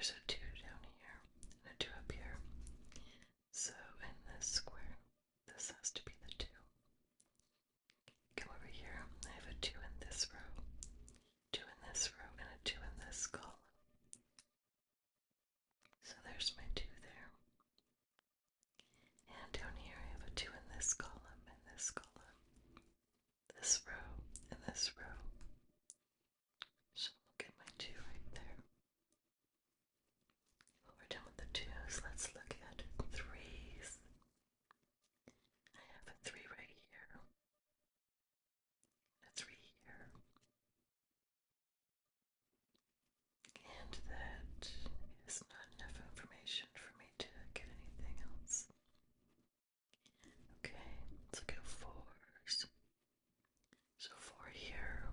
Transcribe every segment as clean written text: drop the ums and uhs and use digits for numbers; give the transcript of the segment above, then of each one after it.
there's a 2 down here and a 2 up here. So in this square, this has to be the 2. Come over here, I have a 2 in this row, 2 in this row, and a 2 in this column. So there's my 2 there. And down here I have a 2 in this column, this row, and this row. So look at my 2 right there. Well, we're done with the 2s. Let's look at 3s. I have a 3 right here, a 3 here, and that is not enough information for me to get anything else. Okay, let's look at 4s. So 4 here,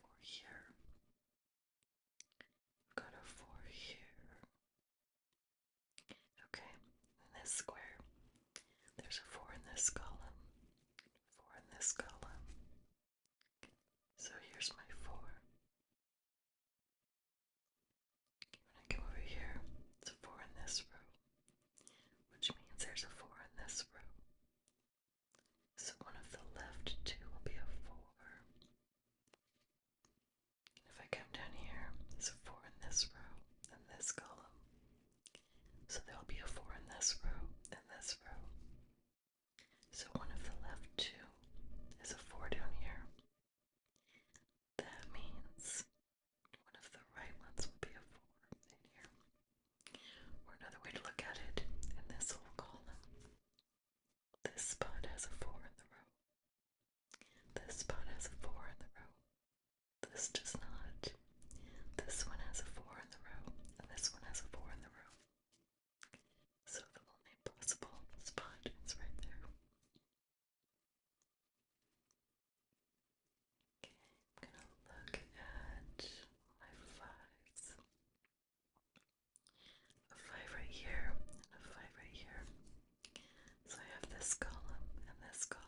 4 here. I've got a 4 here. Okay, in this square, there's a 4 in this column, 4 in this column. So here's my 4. When I come over here, it's a 4 in this row, which means there's a 4 in this row. So one of the left 2 will be a 4. If I come down here, there's a 4 in this row and this column. So there'll be a 4 in this row and this row. So one of the left 2 is a 4 down here. That means one of the right ones will be a 4 in here. Or another way to look at it, in this whole column, this spot has a 4 in the row. This spot has a 4 in the row. This does not. This one has a 4 in the row, and this one has a 4 in the row. So the only possible spot is right there. Okay, I'm gonna look at my 5s. A 5 right here, and a 5 right here. So I have this column and this column.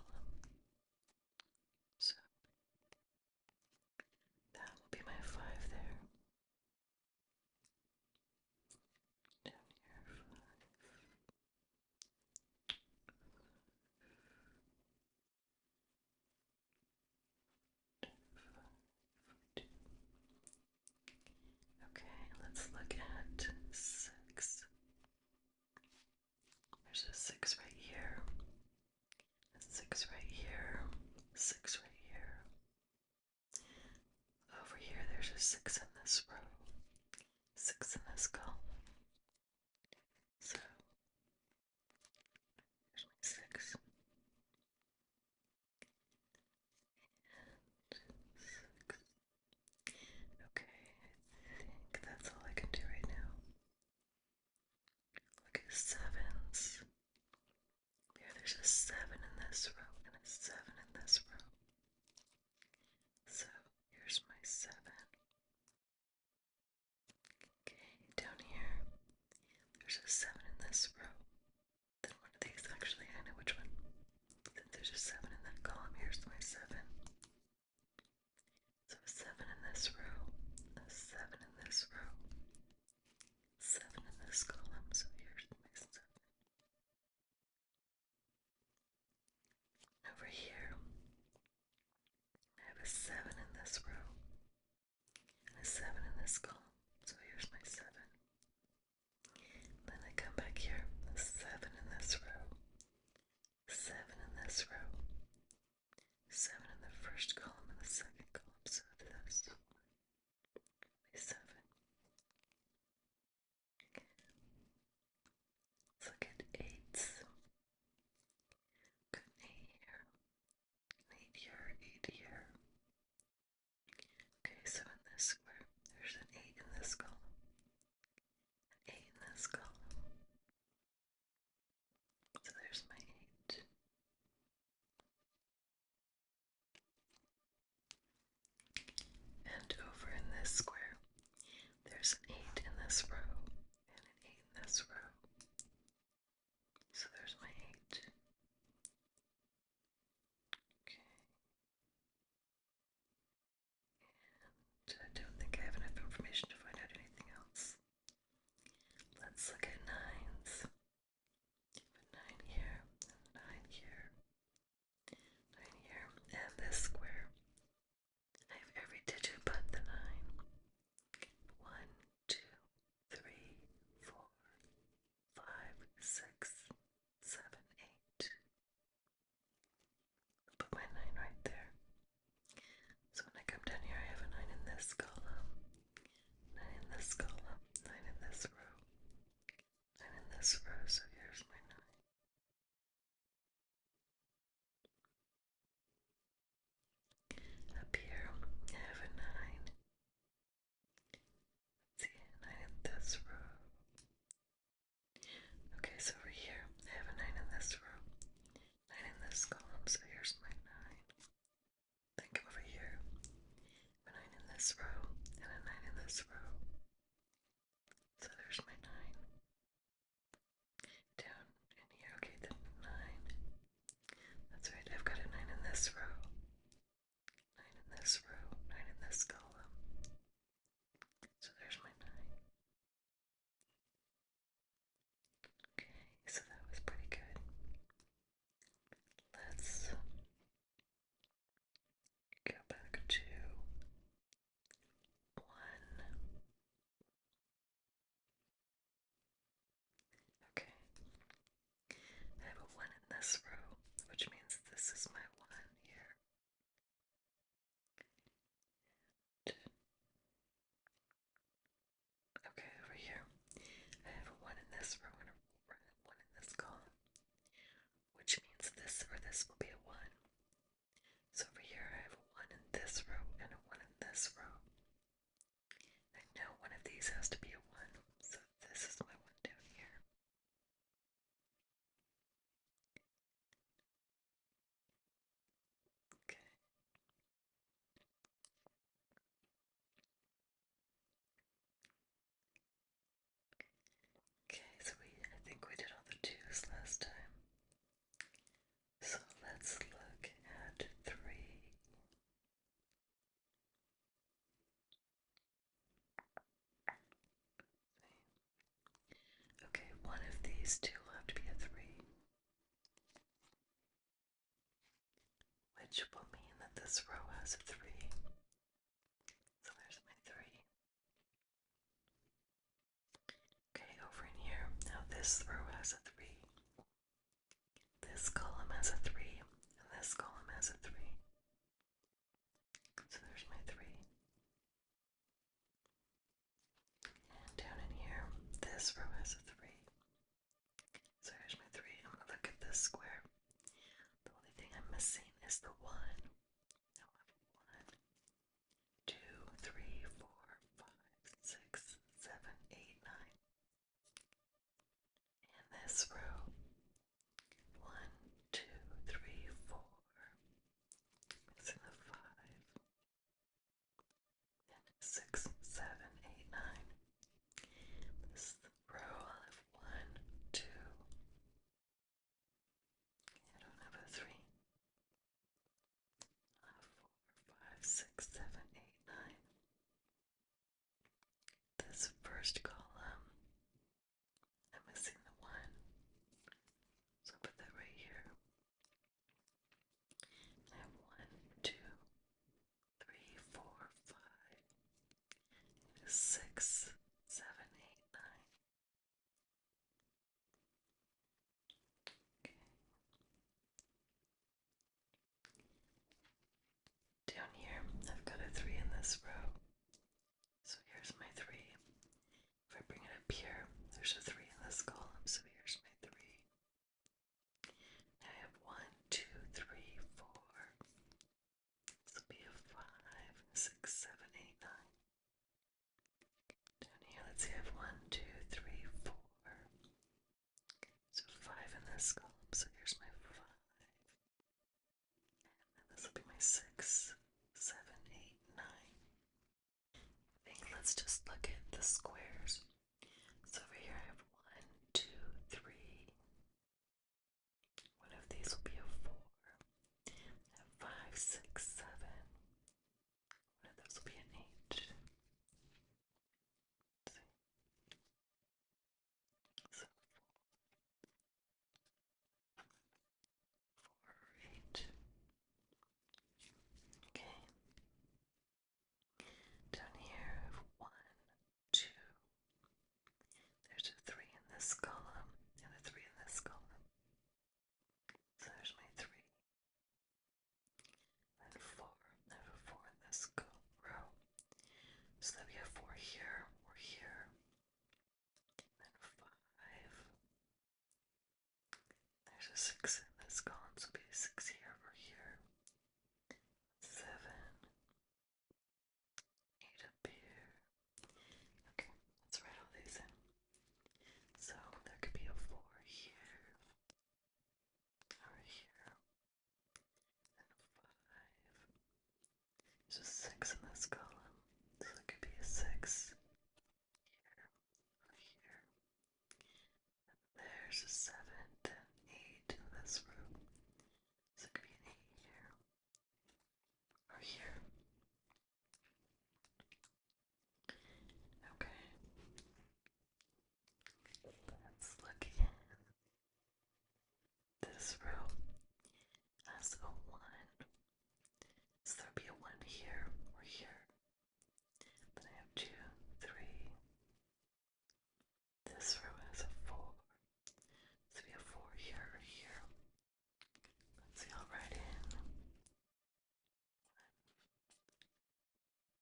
So that will be my 5 there. Down here, 5. Okay, let's look at 6. There's a 6 right here, a 6 right here, 6 right here. Over here, there's a 6 in this row, 6 in this column. So, there's my 6. Okay, I think that's all I can do right now. Look at 7s. There's a 7 in this row and a 7 in this row. So here's my 7. Okay, down here, there's a 7 in this row. Then one of these, actually, I know which one. There's a 7 in that column. Here's my 7. So a 7 in this row, a 7 in this row, 7 in this column. So here's my 7. Over here, I have a 7 in this row and a 7 in this column. So here's my 7. Then I come back here, a 7 in this row, 7 in this row, 7 in the first column and the second column. So that's my 7. this will be a 1. So over here I have a 1 in this row and a 1 in this row. I know one of these has to be a 1, so this is my 1 down here. Okay. Okay, so I think we did all the 2's last time. So let's look at 3. Okay, one of these two will have to be a 3, which will mean that this row has a 3. So there's my 3. Okay, over in here, now this row has a 3. This column has a 3, and this column has a 3. So there's my 3. And down in here, this row has a 3. So here's my 3. I'm going to look at this square. The only thing I'm missing is the 1. Now I have 1, 2, 3, 4, 5, 6, 7, 8, 9. And this row, 1, 2, 3, 4. Missing the 5. And 6, 7, 8, 9. This row I'll have 1, 2. I don't have a 3. 4, 5, 6, 7, 8, 9. This first column, I'm missing the 1. So I'll put that right here. I have 1, 2, 3, 4, 5, 6, 7, 8, 9. Okay. Down here, I've got a 3 in this row. So here's my 3. If I bring it up here, there's a 3 in this column. So here's my 3. I have 1, 2, 3, 4. This will be a 5, 6, 7, 8, 9. Down here, let's see, I have 1, 2, 3, 4. So 5 in this column. So here's my 5. And this will be my 6, 7, 8, 9. I think let's just look at the squares. So over here I have 1, 2, 3. One of these will be a 4. I have 5, 6, 7. One of those will be an 8. So 4, 8. Okay. Down here I have 1, 2. There's a 3 in this column and a 3 in this column. So there's my 3. And 4. I have a 4 in this row. So that we have 4 here, or here. Then 5. There's a 6 in this column, so it'll be a 6 here or here. 7. 8 up here. Okay, let's write all these in. So there could be a 4 here, or here, and a 5. There's a 6 in this column, so there could be a 6 here, or here. There's a 7, then 8 in this row. So it could be an 8 here, or here. Okay. Let's look in. This row has a 1. So there'll be a 1 here or here. Then I have 2, 3. This row has a 4. So we have 4 here or here. Let's see, I'll write in 1,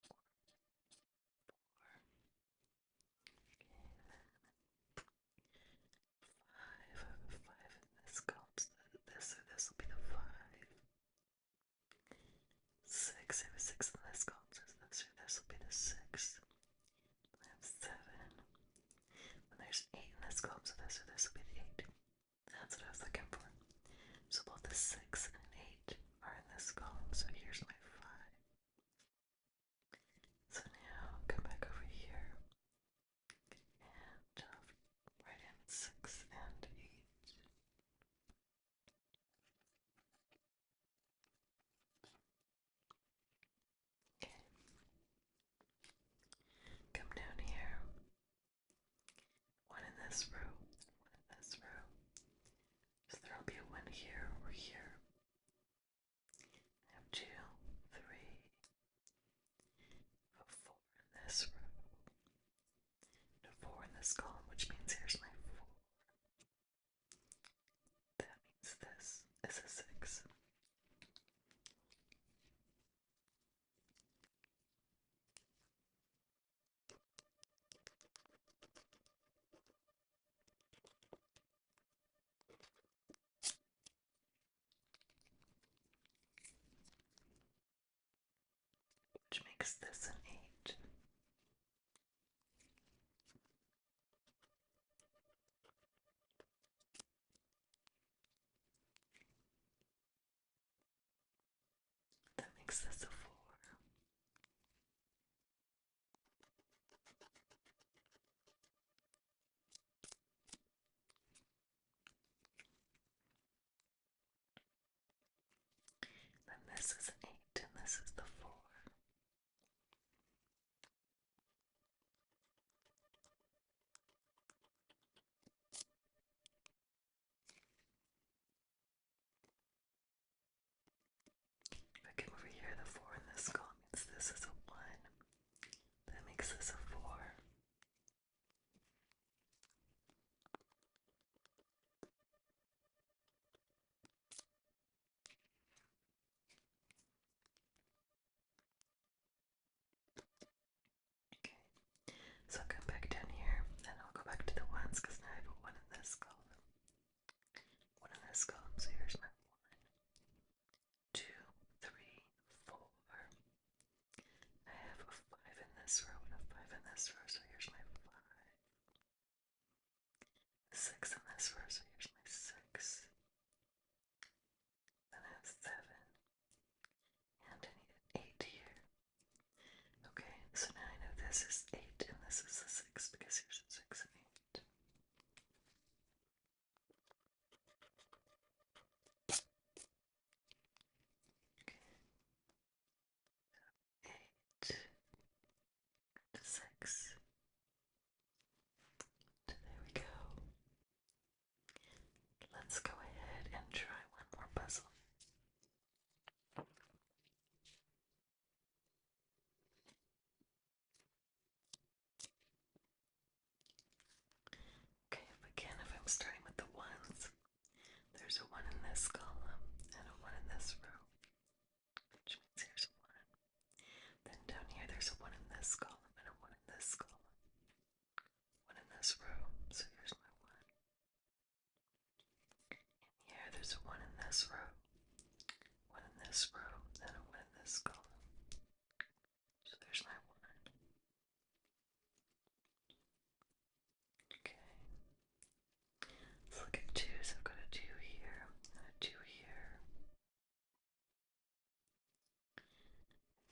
4. Okay, then 5. I have a 5 in this column. So this or this will be the 5. there's an 8 in this column, so this will be the 8. That's what I was looking for. So both a 6 and an 8 are in this column, so here's my 5. So now come back over here and write in 6 and 8. Okay. Come down here. 1 in this row, 1 in this row. So there'll be a 1 here or here. I have 2, 3, a 4 in this row, and a 4 in this column, which means here's my 4. That means this is a 6. Which makes this an 8. That makes this a 4. Then this is an 8 and this is the 4. If I come over here, the 4 in this column means this is a 1. That makes this a 4. Okay, so I'll come back down here, and I'll go back to the 1s because now I have a 1 in this column. 1 in this column, so here's my 1, 2, 3, 4. I have a 5 in this row and a 5 in this row, so here's my 5. 6 in this row, so here's my 6. Then I have 7. And I need an 8 here. Okay, so now I know this is 8 and this is a 6 because here's a 6 and 8. Okay. 8 to 6. There we go. Let's go ahead and try one more puzzle. Okay, if I'm starting with the 1s, there's a 1 in this column and a 1 in this row, which means here's a 1. Then down here there's a 1 in this column and a 1 in this column. 1 in this row, so here's my 1. In here there's a 1 in this row, 1 in this row, and a 1 in this column. So there's my 1. Okay. Let's look at 2s. I've got a 2 here and a 2 here.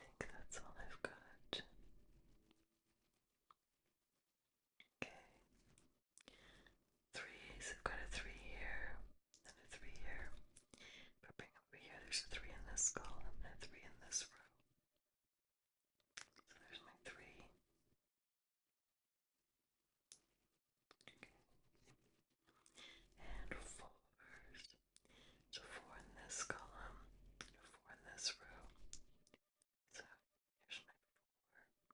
I think that's all I've got. Okay. 3s. I've got a 3 here and a 3 here. If I bring over here, there's a 3 in this column and a 3 in this row. So there's my 3. Okay. And 4s. So 4 in this column, and a 4 in this row. So here's my 4.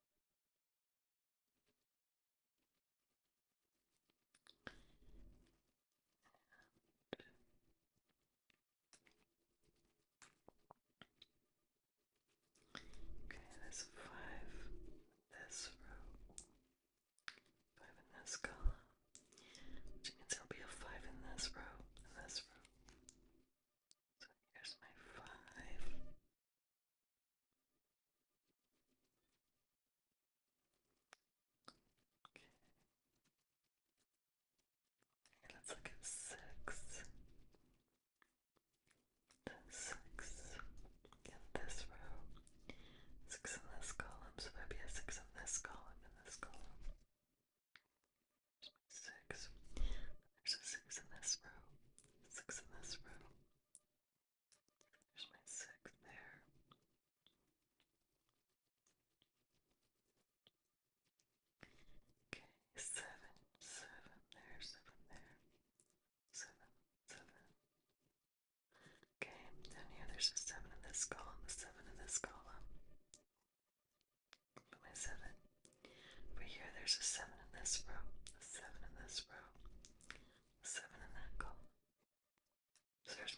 Okay, there's a 5 in this row, 5 in this column, which means there'll be a 5 in this row and this row. So here's my 5. Okay.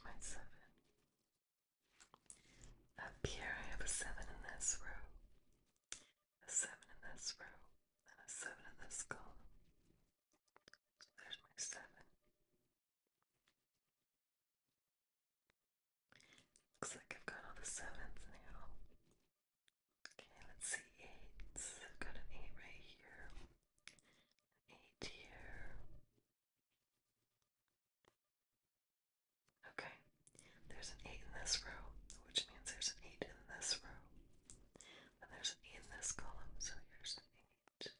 my 7. Up here I have a 7 in this row, a 7 in this row, and a 7 in this column. So there's my 7. Looks like I've got all the 7s now. Okay, let's see, 8s. I've got an 8 right here, an 8 here. Okay, there's an 8 in this row, which means there's an 8 in this row. And there's an 8 in this column, so here's an 8.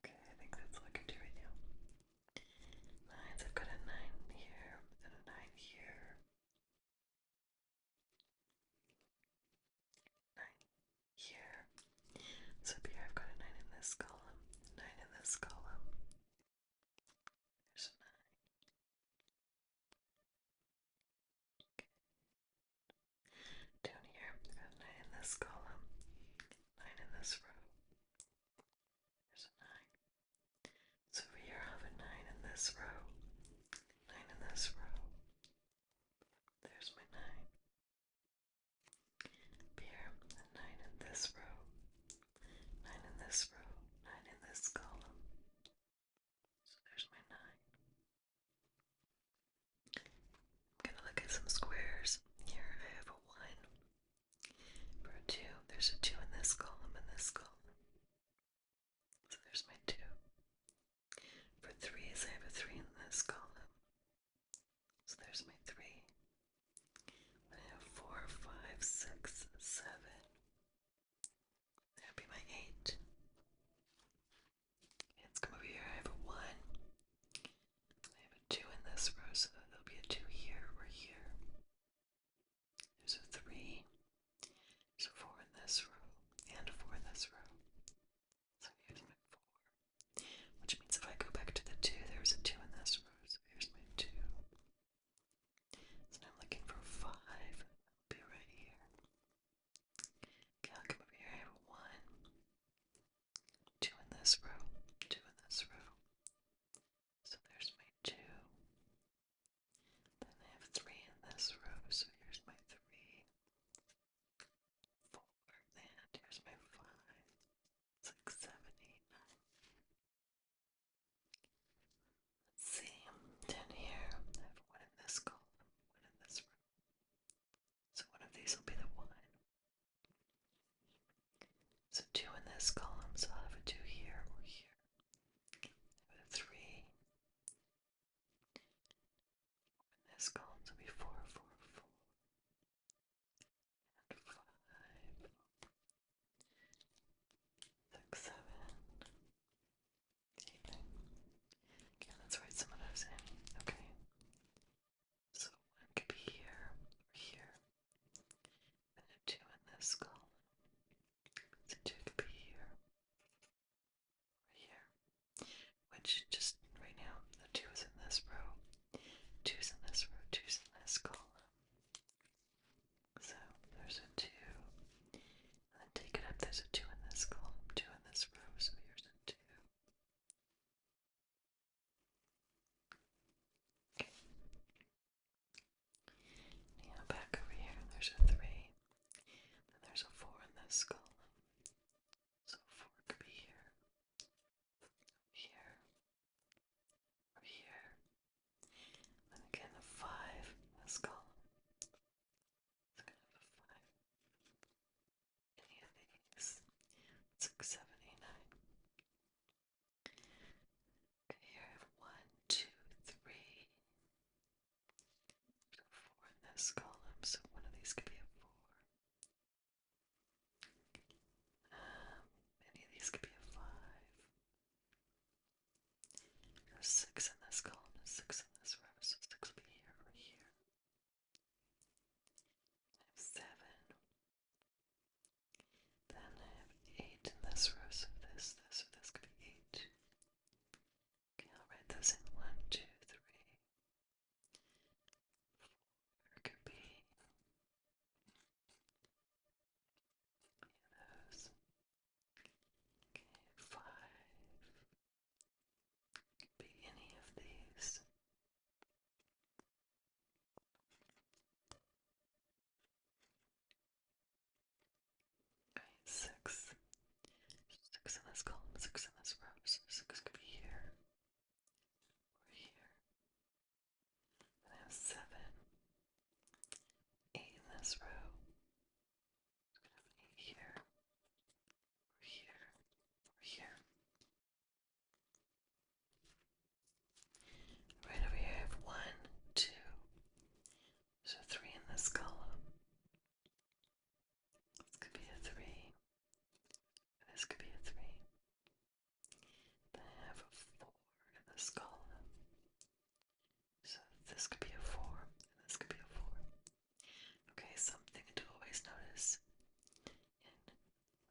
Okay, I think that's all I can do right now. 9s, I've got a 9 here, and a 9 here. 9 here. So up here I've got a 9 in this column, 9 in this column. There's a 9. Okay. Down here I've got a 9 in this column, 9 in this row. There's a 9. So over here I have a 9 in this row, 9 in this row. There's my 9. Up here, a 9 in this row, 9 in this row, 9 in this column. So there's my 9. I'm gonna look at some squares. Here I have a 1. For a 2, there's a 2 in this column and this column. So there's my 2. For 3s, I have a 3 in this column. So there's my 3. I have 4, 5, 6, 7. That'd be my 8. Let's come over here. I have a 1. I have a 2 in this row, so there'll be a 2 here or here. There's a 3. There's a 4 in this row, and a 4 in this row. So here's my 4. Which means if I go back to the 2, there's a 2 in this row. So here's my 2. So now I'm looking for 5. It'll be right here. Okay, I'll come over here. I have a 1. 2 in this row. 2 in this row. So there's my 2. Then I have 3 in this row. So here's my 3. 4. And here's my 5. 6, 7, 8, 9. Let's see. Down here, I have 1 in this column, 1 in this row. So one of these will be the 1. So 2 in this column, so I'll have a 2 here or here. I have a 3. In this column, so it'll be 4, 4, 4. And 5. 6, 7. 8, 9. Okay, let's write some of those in. Okay. So 1 could be here or here. And a 2 in this column. So 2 could be here or here. Which just right now, the 2 is in this row. 2's in this row, 2's in this column. So there's a 2. And then take it up, there's a 2 in this column, 2 in this row, so here's a 2. Okay. Now back over here, there's a 3. Then there's a 6. 6 in this column, 6 in this row. So 6 could be here or here. Then I have 7, 8 in this row. I'm gonna have an 8 here or here or here. Right over here I have 1, 2. So 3 in this column. This could be a 3. This could be a 3. Then I have a 4 in this column. So this could be a 4, and this could be a 4. Okay, something to always notice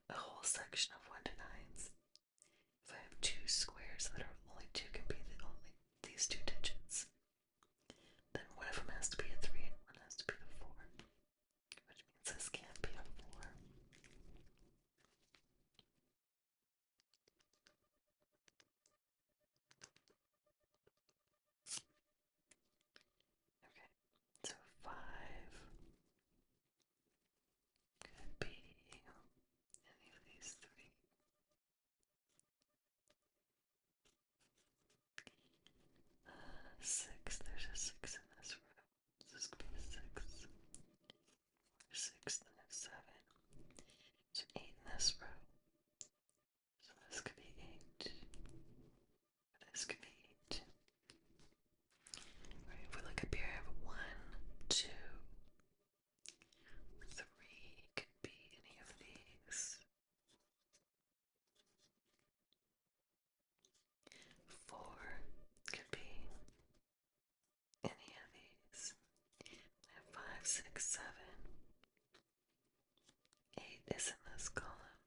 in a whole section of 1 to 9s. If I have 2 squares that are only 2 can be only these 2 digits, then one of them has to be a 3 and one has to be a 4, which means this can't be a 4. Okay, so 5 could be any of these 3. 6, there's a 6 in this row. So this could be a 6. 6, then 7. There's an 8 in this row. So this could be 8. This could be 8. Alright, if we look up here, I have 1, 2, 3 could be any of these. 4 could be any of these. I have 5, 6, 7. 8 is in this column,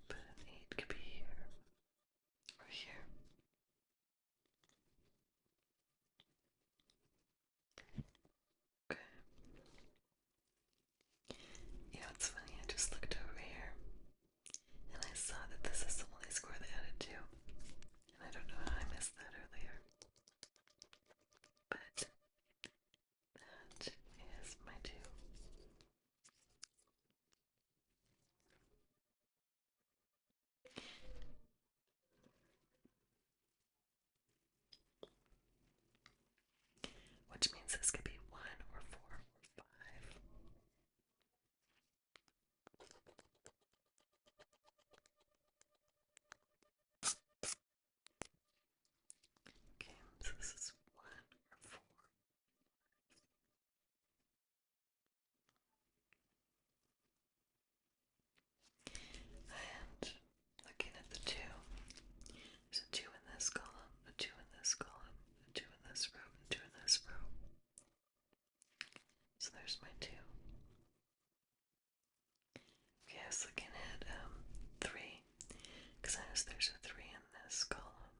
but an 8 could be here or here. Okay. You know, it's funny, I just looked over here and I saw that this is the only score they added 2. And I don't know how I missed that earlier. But that is my 2. Which means this could be 1 or 4 or 5. Okay, so this is 1 or 4. And looking at the 2, there's a 2 in this column, a 2 in this column, a 2 in this row, and 2 in this row. So there's my 2. Okay, I was looking at 3, because I noticed there's a 3 in this column,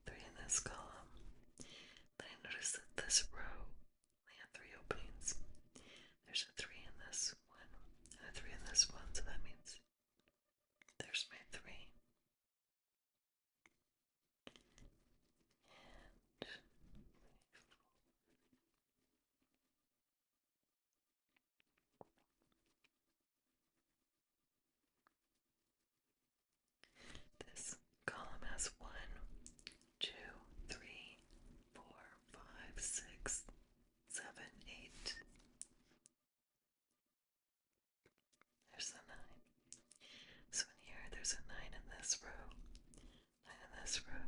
3 in this column. Then I noticed that this row only had 3 openings. There's a 3 in this one, and a 3 in this one, so that means there's my 3. This column has 1, 2, 3, 4, 5, 6, 7, 8. There's the 9. So in here, there's a 9 in this row, 9 in this row.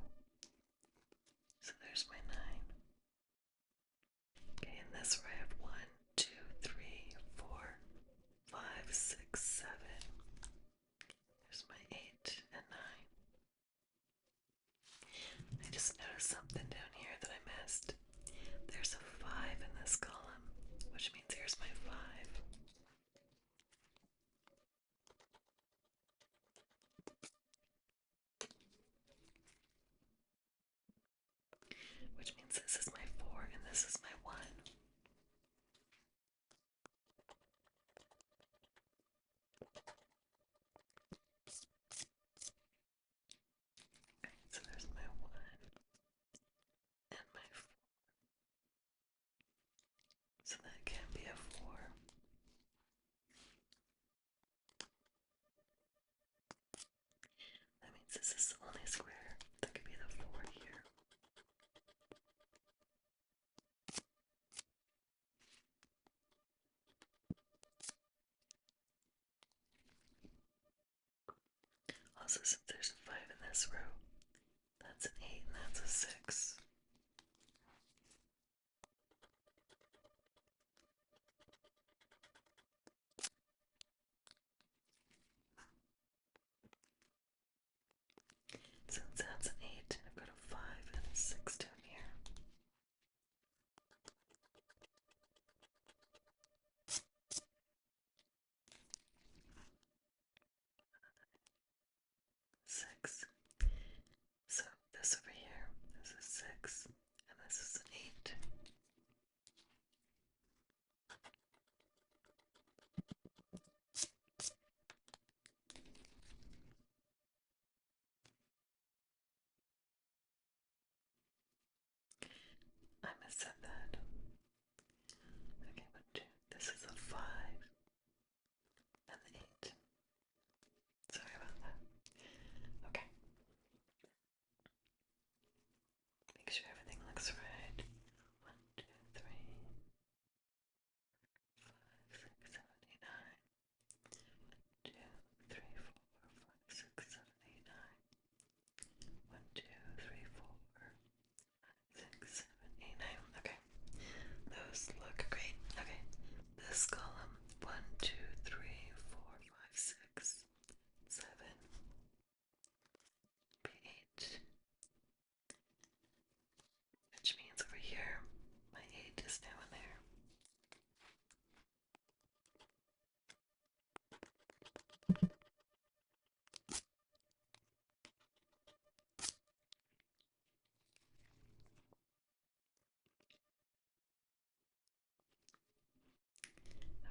So there's my 9. Okay, in this row I have 1, 2, 3, 4, 5, 6, 7. There's my 8 and 9. I just noticed something down here that I missed. There's a 5 in this column, which means here's my 5. Which means this is my 4 and this is my 1. Okay, so there's my 1. This is the only square that could be the 4 here. Also, since there's a 5 in this row, that's an 8 and that's a 6. Since that's an 8, I've got a 5 and a 6 down here. 6. So this over here is a 6, and this is an 8. I missaid that. Okay, but this is a 5 and an 8. Sorry about that. Okay. Make sure everything looks right. 1, 2, 3, 5, 6, 7, 8, 9. 2, 3, 4, 5, 6, 7, 8, 9. 1, 2, 3, 4, 6, 7, 8, 9. Okay. Those look great. Okay. This column. 1, 2, 3, 4, 5, 6, 7, 8. Which means over here, my 8 is now in there.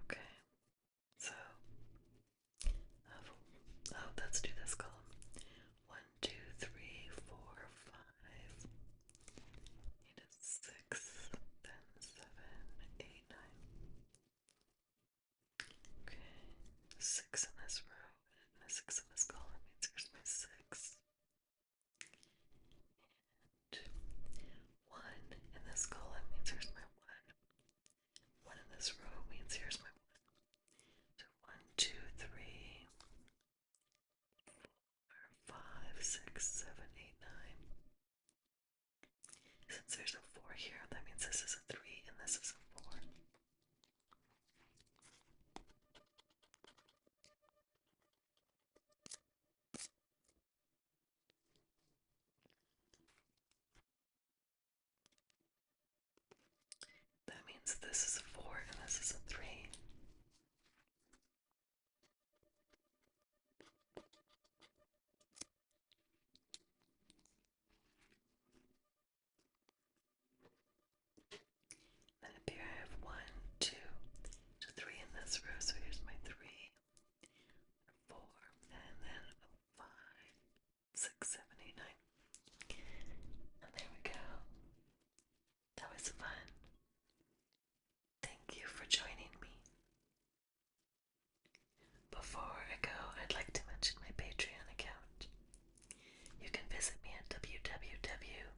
Okay, so let's do this column. 1, 2, 3, 4, 5. Need a 6, then 7, 8, 9. Okay, 6 in this row and a 6 in this column means here's my 6. And 1 in this column means here's my 1. 1 in this row means here's my 1. So 1, 2, 3, 4, 5, 6, 7, 8, 9. Since there's a 4 here, that means this is a 3 and this is a 4. That means this is a 4 and this is a 3. Then up here I have 1, 2, 3 in this row, so here's my 3, 4, and then a 5, 6, 7, 8, 9. And there we go. That was fun. Thank you for joining me. Before I go, I'd like to mention my Patreon account. You can visit me at www.patreon.com/Sudoku